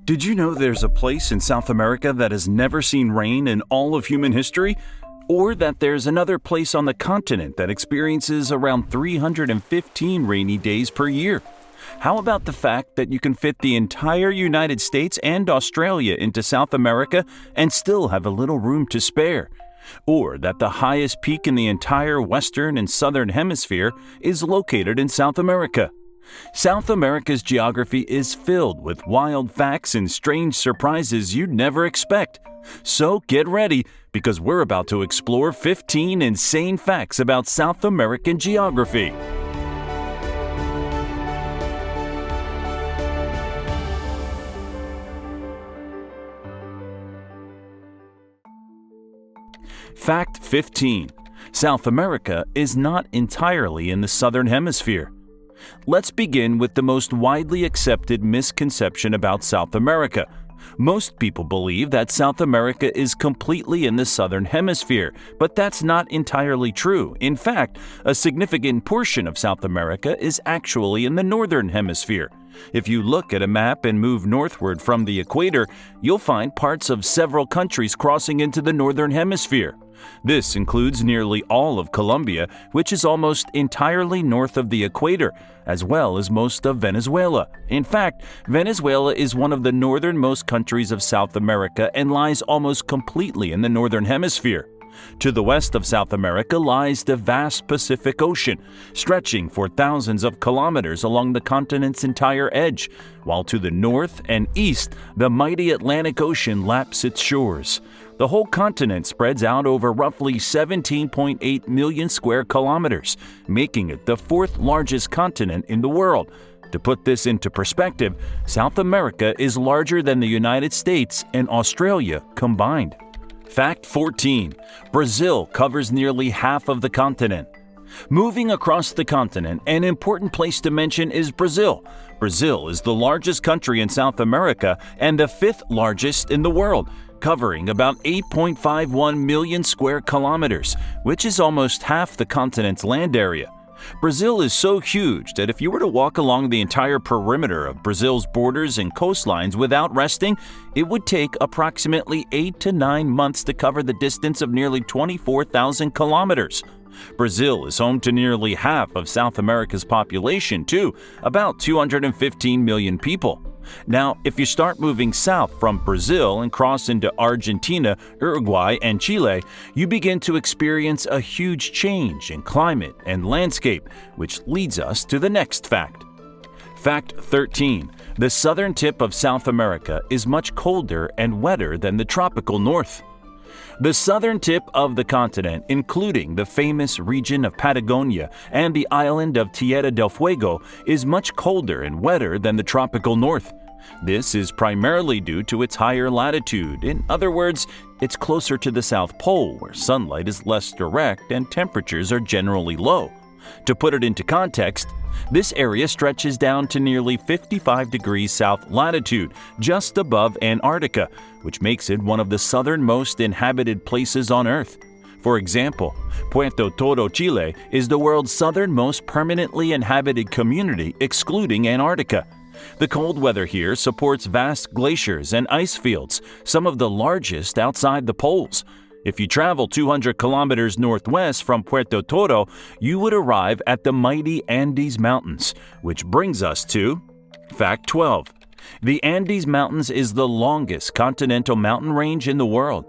Did you know there's a place in South America that has never seen rain in all of human history? Or that there's another place on the continent that experiences around 315 rainy days per year? How about the fact that you can fit the entire United States and Australia into South America and still have a little room to spare? Or that the highest peak in the entire Western and Southern Hemisphere is located in South America? South America's geography is filled with wild facts and strange surprises you'd never expect. So get ready, because we're about to explore 15 insane facts about South American geography. Fact 15. South America is not entirely in the Southern Hemisphere. Let's begin with the most widely accepted misconception about South America. Most people believe that South America is completely in the Southern Hemisphere, but that's not entirely true. In fact, a significant portion of South America is actually in the Northern Hemisphere. If you look at a map and move northward from the equator, you'll find parts of several countries crossing into the Northern Hemisphere. This includes nearly all of Colombia, which is almost entirely north of the equator, as well as most of Venezuela. In fact, Venezuela is one of the northernmost countries of South America and lies almost completely in the Northern Hemisphere. To the west of South America lies the vast Pacific Ocean, stretching for thousands of kilometers along the continent's entire edge, while to the north and east, the mighty Atlantic Ocean laps its shores. The whole continent spreads out over roughly 17.8 million square kilometers, making it the fourth largest continent in the world. To put this into perspective, South America is larger than the United States and Australia combined. Fact 14. Brazil covers nearly half of the continent. Moving across the continent, an important place to mention is Brazil. Brazil is the largest country in South America and the fifth largest in the world, covering about 8.51 million square kilometers, which is almost half the continent's land area. Brazil is so huge that if you were to walk along the entire perimeter of Brazil's borders and coastlines without resting, it would take approximately 8 to 9 months to cover the distance of nearly 24,000 kilometers. Brazil is home to nearly half of South America's population, too, about 215 million people. Now, if you start moving south from Brazil and cross into Argentina, Uruguay, and Chile, you begin to experience a huge change in climate and landscape, which leads us to the next fact. Fact 13. The southern tip of South America is much colder and wetter than the tropical north. The southern tip of the continent, including the famous region of Patagonia and the island of Tierra del Fuego, is much colder and wetter than the tropical north. This is primarily due to its higher latitude. In other words, it's closer to the South Pole, where sunlight is less direct and temperatures are generally low. To put it into context, this area stretches down to nearly 55 degrees south latitude, just above Antarctica, which makes it one of the southernmost inhabited places on Earth. For example, Puerto Toro, Chile, is the world's southernmost permanently inhabited community, excluding Antarctica. The cold weather here supports vast glaciers and ice fields, some of the largest outside the poles. If you travel 200 kilometers northwest from Puerto Toro, you would arrive at the mighty Andes Mountains, which brings us to Fact 12. The Andes Mountains is the longest continental mountain range in the world.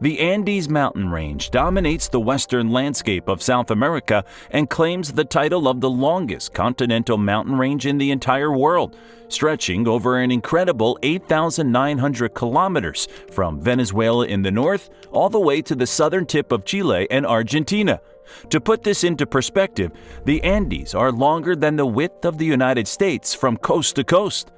The Andes Mountain Range dominates the western landscape of South America and claims the title of the longest continental mountain range in the entire world, stretching over an incredible 8,900 kilometers from Venezuela in the north all the way to the southern tip of Chile and Argentina. To put this into perspective, the Andes are longer than the width of the United States from coast to coast.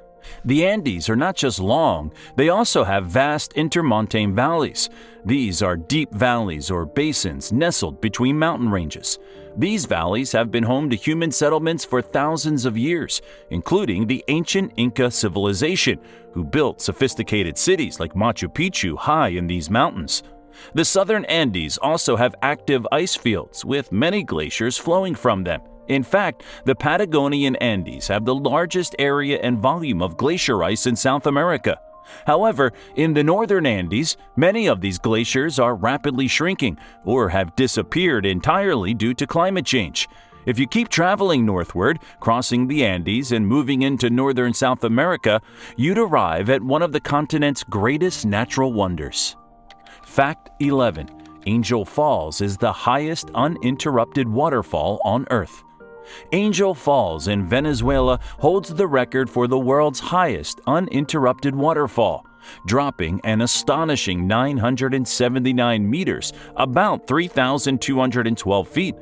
The Andes are not just long, they also have vast intermontane valleys. These are deep valleys or basins nestled between mountain ranges. These valleys have been home to human settlements for thousands of years, including the ancient Inca civilization, who built sophisticated cities like Machu Picchu high in these mountains. The southern Andes also have active ice fields, with many glaciers flowing from them. In fact, the Patagonian Andes have the largest area and volume of glacier ice in South America. However, in the northern Andes, many of these glaciers are rapidly shrinking or have disappeared entirely due to climate change. If you keep traveling northward, crossing the Andes and moving into northern South America, you'd arrive at one of the continent's greatest natural wonders. Fact 11. Angel Falls is the highest uninterrupted waterfall on Earth. Angel Falls in Venezuela holds the record for the world's highest uninterrupted waterfall, dropping an astonishing 979 meters, about 3,212 feet.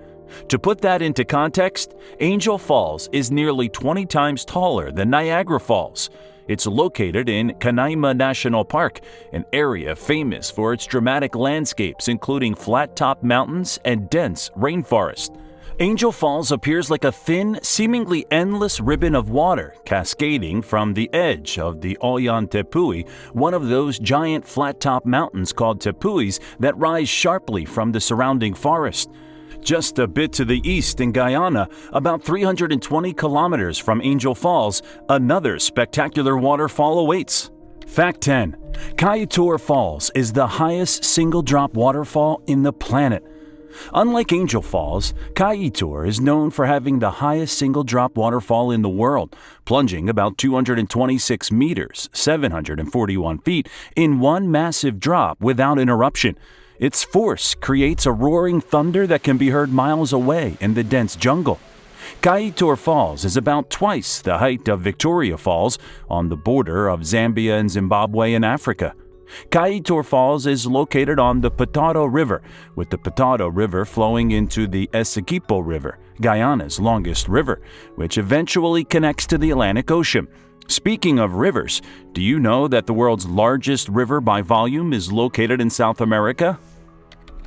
To put that into context, Angel Falls is nearly 20 times taller than Niagara Falls. It's located in Canaima National Park, an area famous for its dramatic landscapes including flat-topped mountains and dense rainforest. Angel Falls appears like a thin, seemingly endless ribbon of water cascading from the edge of the Ollantaytambo, one of those giant flat-top mountains called tepuis that rise sharply from the surrounding forest. Just a bit to the east in Guyana, about 320 kilometers from Angel Falls, another spectacular waterfall awaits. Fact 10. Kaieteur Falls is the highest single-drop waterfall in the planet. Unlike Angel Falls, Kaieteur is known for having the highest single-drop waterfall in the world, plunging about 226 meters, 741 feet, in one massive drop without interruption. Its force creates a roaring thunder that can be heard miles away in the dense jungle. Kaieteur Falls is about twice the height of Victoria Falls on the border of Zambia and Zimbabwe in Africa. Kaieteur Falls is located on the Pitato River, with the Pitato River flowing into the Essequibo River, Guyana's longest river, which eventually connects to the Atlantic Ocean. Speaking of rivers, do you know that the world's largest river by volume is located in South America?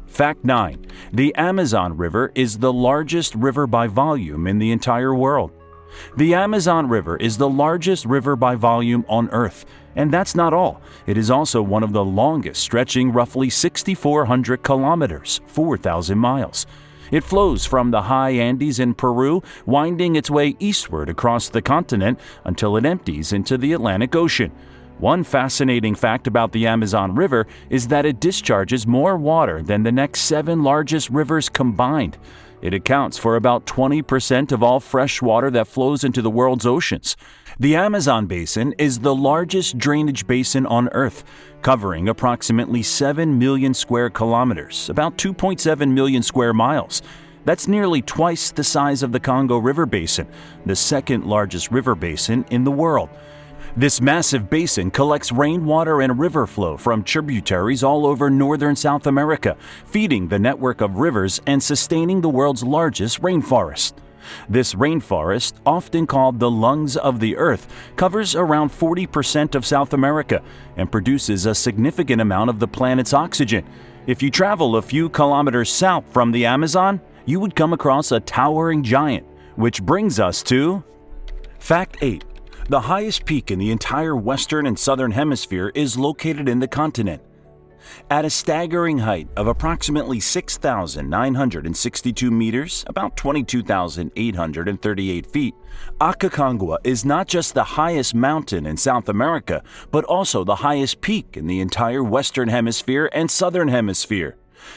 Fact 9. The Amazon River is the largest river by volume in the entire world. The Amazon River is the largest river by volume on Earth, and that's not all. It is also one of the longest, stretching roughly 6,400 kilometers, 4,000 miles. It flows from the high Andes in Peru, winding its way eastward across the continent until it empties into the Atlantic Ocean. One fascinating fact about the Amazon River is that it discharges more water than the next 7 largest rivers combined. It accounts for about 20% of all fresh water that flows into the world's oceans. The Amazon Basin is the largest drainage basin on Earth, covering approximately 7 million square kilometers, about 2.7 million square miles. That's nearly twice the size of the Congo River Basin, the second largest river basin in the world. This massive basin collects rainwater and river flow from tributaries all over northern South America, feeding the network of rivers and sustaining the world's largest rainforest. This rainforest, often called the lungs of the earth, covers around 40% of South America and produces a significant amount of the planet's oxygen. If you travel a few kilometers south from the Amazon, you would come across a towering giant, which brings us to Fact 8. The highest peak in the entire western and southern hemisphere is located in the continent. At a staggering height of approximately 6,962 meters, about 22,838 feet, Aconcagua is not just the highest mountain in South America, but also the highest peak in the entire western hemisphere and southern hemisphere.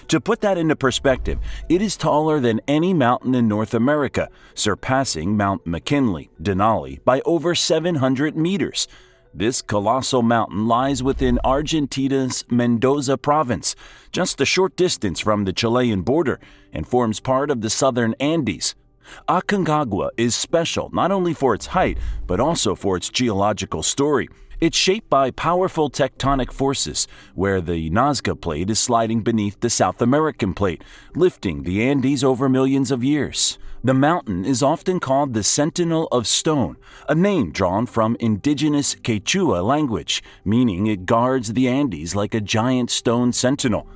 To put that into perspective, it is taller than any mountain in North America, surpassing Mount McKinley, Denali, by over 700 meters. This colossal mountain lies within Argentina's Mendoza province, just a short distance from the Chilean border, and forms part of the southern Andes. Aconcagua is special not only for its height, but also for its geological story. It's shaped by powerful tectonic forces, where the Nazca Plate is sliding beneath the South American Plate, lifting the Andes over millions of years. The mountain is often called the Sentinel of Stone, a name drawn from indigenous Quechua language, meaning it guards the Andes like a giant stone sentinel.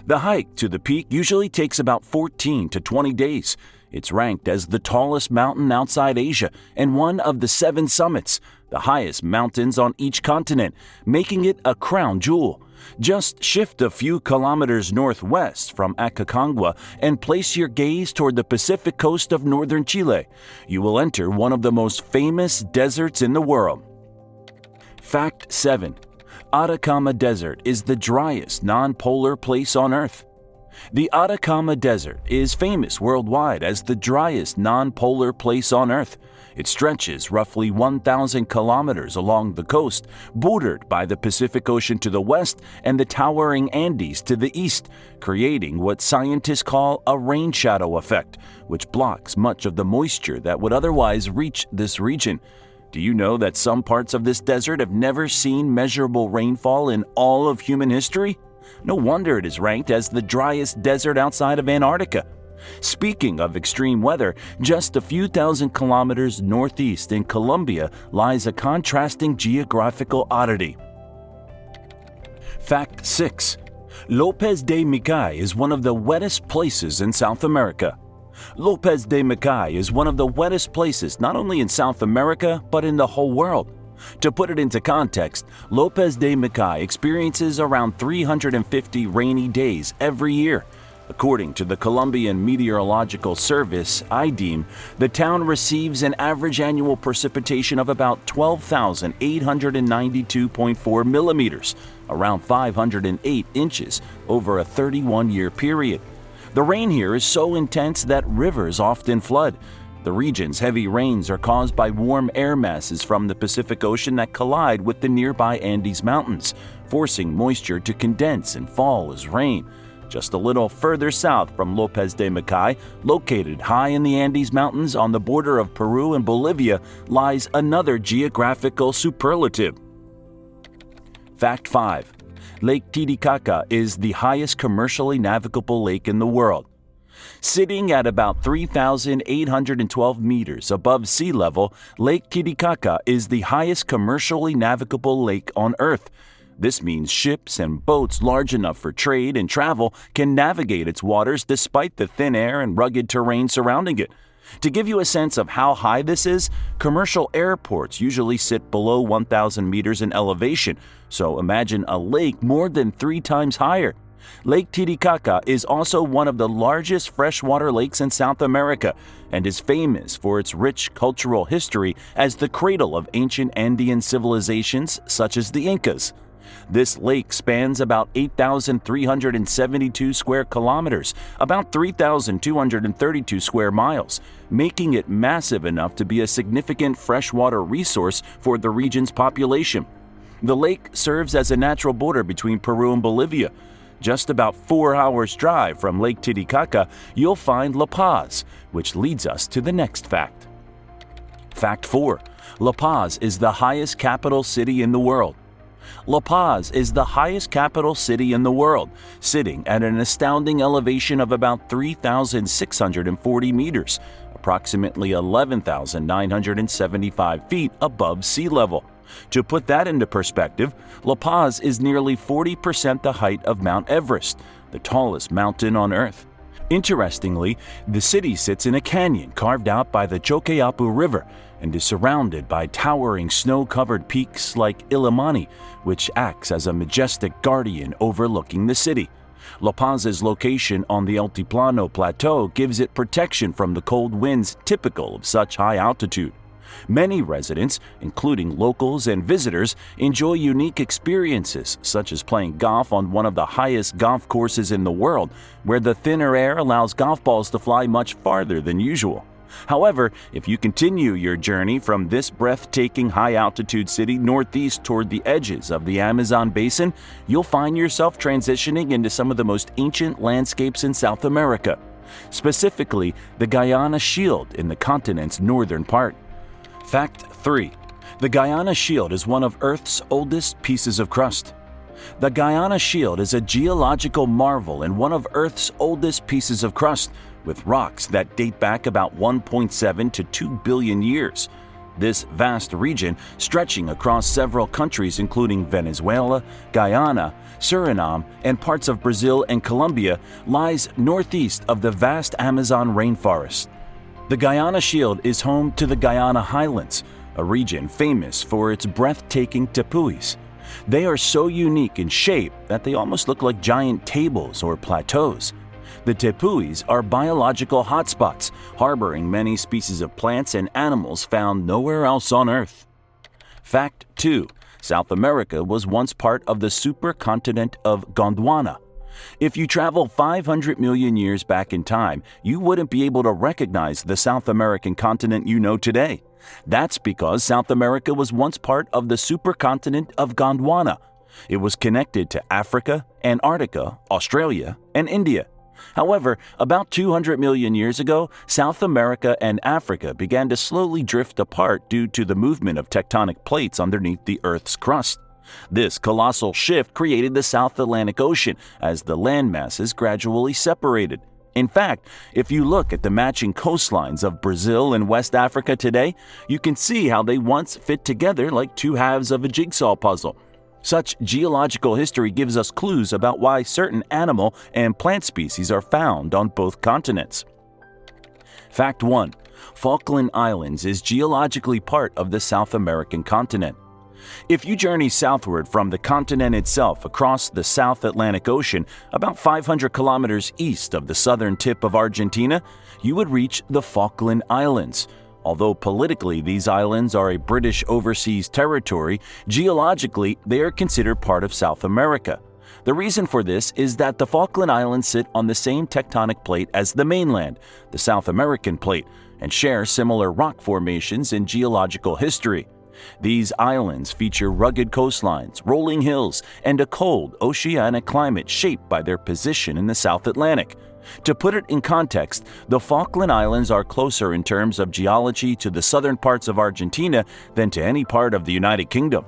The hike to the peak usually takes about 14 to 20 days. It's ranked as the tallest mountain outside Asia and one of the 7 summits, the highest mountains on each continent, making it a crown jewel. Just shift a few kilometers northwest from Aconcagua and place your gaze toward the Pacific coast of northern Chile. You will enter one of the most famous deserts in the world. Fact 7. Atacama Desert is the driest non-polar place on Earth. The Atacama Desert is famous worldwide as the driest non-polar place on Earth. It stretches roughly 1,000 kilometers along the coast, bordered by the Pacific Ocean to the west and the towering Andes to the east, creating what scientists call a rain shadow effect, which blocks much of the moisture that would otherwise reach this region. Do you know that some parts of this desert have never seen measurable rainfall in all of human history? No wonder it is ranked as the driest desert outside of Antarctica. Speaking of extreme weather, just a few thousand kilometers northeast in Colombia lies a contrasting geographical oddity. Fact 6. López de Micay is one of the wettest places in South America. López de Micay is one of the wettest places not only in South America, but in the whole world. To put it into context, López de Micay experiences around 350 rainy days every year. According to the Colombian Meteorological Service, IDEM, the town receives an average annual precipitation of about 12,892.4 millimeters, around 508 inches, over a 31-year period. The rain here is so intense that rivers often flood. The region's heavy rains are caused by warm air masses from the Pacific Ocean that collide with the nearby Andes Mountains, forcing moisture to condense and fall as rain. Just a little further south from López de Micay, located high in the Andes Mountains on the border of Peru and Bolivia, lies another geographical superlative. Fact 5. Lake Titicaca is the highest commercially navigable lake in the world. Sitting at about 3,812 meters above sea level, Lake Titicaca is the highest commercially navigable lake on Earth. This means ships and boats large enough for trade and travel can navigate its waters despite the thin air and rugged terrain surrounding it. To give you a sense of how high this is, commercial airports usually sit below 1,000 meters in elevation, so imagine a lake more than 3 times higher. Lake Titicaca is also one of the largest freshwater lakes in South America and is famous for its rich cultural history as the cradle of ancient Andean civilizations such as the Incas. This lake spans about 8,372 square kilometers, about 3,232 square miles, making it massive enough to be a significant freshwater resource for the region's population. The lake serves as a natural border between Peru and Bolivia. Just about 4 hours' drive from Lake Titicaca, you'll find La Paz, which leads us to the next fact. Fact 4. La Paz is the highest capital city in the world. La Paz is the highest capital city in the world, sitting at an astounding elevation of about 3,640 meters, approximately 11,975 feet above sea level. To put that into perspective, La Paz is nearly 40% the height of Mount Everest, the tallest mountain on Earth. Interestingly, the city sits in a canyon carved out by the Choqueapu River and is surrounded by towering snow-covered peaks like Illimani, which acts as a majestic guardian overlooking the city. La Paz's location on the Altiplano Plateau gives it protection from the cold winds typical of such high altitude. Many residents, including locals and visitors, enjoy unique experiences such as playing golf on one of the highest golf courses in the world, where the thinner air allows golf balls to fly much farther than usual. However, if you continue your journey from this breathtaking high-altitude city northeast toward the edges of the Amazon basin, you'll find yourself transitioning into some of the most ancient landscapes in South America, specifically the Guiana Shield in the continent's northern part. Fact 3. The Guiana Shield is one of Earth's oldest pieces of crust. The Guiana Shield is a geological marvel and one of Earth's oldest pieces of crust, with rocks that date back about 1.7 to 2 billion years. This vast region, stretching across several countries including Venezuela, Guyana, Suriname, and parts of Brazil and Colombia, lies northeast of the vast Amazon rainforest. The Guiana Shield is home to the Guiana Highlands, a region famous for its breathtaking tepuis. They are so unique in shape that they almost look like giant tables or plateaus. The tepuis are biological hotspots, harboring many species of plants and animals found nowhere else on Earth. Fact 2. South America was once part of the supercontinent of Gondwana. If you travel 500 million years back in time, you wouldn't be able to recognize the South American continent you know today. That's because South America was once part of the supercontinent of Gondwana. It was connected to Africa, Antarctica, Australia, and India. However, about 200 million years ago, South America and Africa began to slowly drift apart due to the movement of tectonic plates underneath the Earth's crust. This colossal shift created the South Atlantic Ocean as the land masses gradually separated. In fact, if you look at the matching coastlines of Brazil and West Africa today, you can see how they once fit together like two halves of a jigsaw puzzle. Such geological history gives us clues about why certain animal and plant species are found on both continents. Fact 1. Falkland Islands is geologically part of the South American continent. If you journey southward from the continent itself across the South Atlantic Ocean, about 500 kilometers east of the southern tip of Argentina, you would reach the Falkland Islands. Although politically these islands are a British overseas territory, geologically they are considered part of South America. The reason for this is that the Falkland Islands sit on the same tectonic plate as the mainland, the South American plate, and share similar rock formations in geological history. These islands feature rugged coastlines, rolling hills, and a cold, oceanic climate shaped by their position in the South Atlantic. To put it in context, the Falkland Islands are closer in terms of geology to the southern parts of Argentina than to any part of the United Kingdom.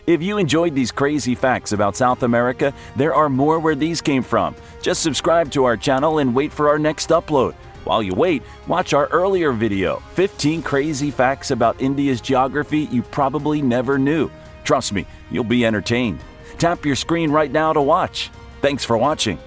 If you enjoyed these crazy facts about South America, there are more where these came from. Just subscribe to our channel and wait for our next upload. While you wait, watch our earlier video, 15 Crazy Facts About India's Geography You Probably Never Knew. Trust me, you'll be entertained. Tap your screen right now to watch. Thanks for watching.